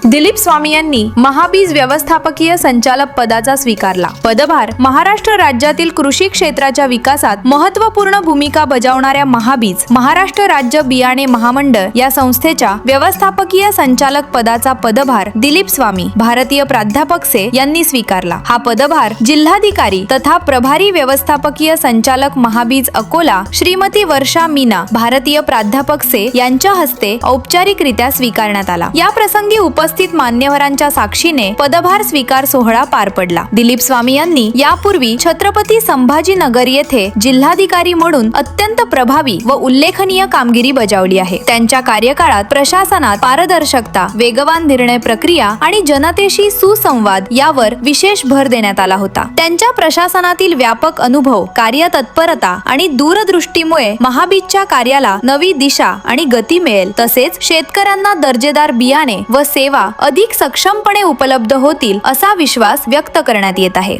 दिलीप स्वामी यांनी महाबीज व्यवस्थापकीय संचालक पदाचा स्वीकारला। पदभार महाराष्ट्र राज्यातील कृषी क्षेत्राच्या विकासात महत्त्वपूर्ण भूमिका बजावणाऱ्या महाबीज महाराष्ट्र राज्य बियाणे महामंडळ या संस्थेच्या व्यवस्थापकीय संचालक पदाचा पदभार दिलीप स्वामी भारतीय प्राध्यापक से यांनी स्वीकारला। हा पदभार जिल्हाधिकारी तथा प्रभारी व्यवस्थापकीय संचालक महाबीज अकोला श्रीमती वर्षा मीना भारतीय प्राध्यापक से यांच्या हस्ते औपचारिकरित्या स्वीकारण्यात आला। या प्रसंगी उपस्थित मान्यवरांच्या साक्षीने पदभार स्वीकार सोहळा पार पडला। दिलीप स्वामी यांनी यापूर्वी छत्रपती संभाजीनगर येथे जिल्हाधिकारी म्हणून अत्यंत प्रभावी व उल्लेखनीय कामगिरी बजावली आहे। त्यांच्या कार्यकाळात प्रशासनात पारदर्शकता, वेगवान निर्णय प्रक्रिया आणि जनतेशी सुसंवाद यावर विशेष भर देण्यात आला होता। त्यांच्या प्रशासनातील व्यापक अनुभव, कार्यतत्परता आणि दूरदृष्टीमुळे महाबीजच्या कार्याला नवी दिशा आणि गती मिळेल, तसेच शेतकऱ्यांना दर्जेदार बियाणे व सेवा अधिक सक्षमपणे उपलब्ध होतील असा विश्वास व्यक्त करण्यात येत आहे।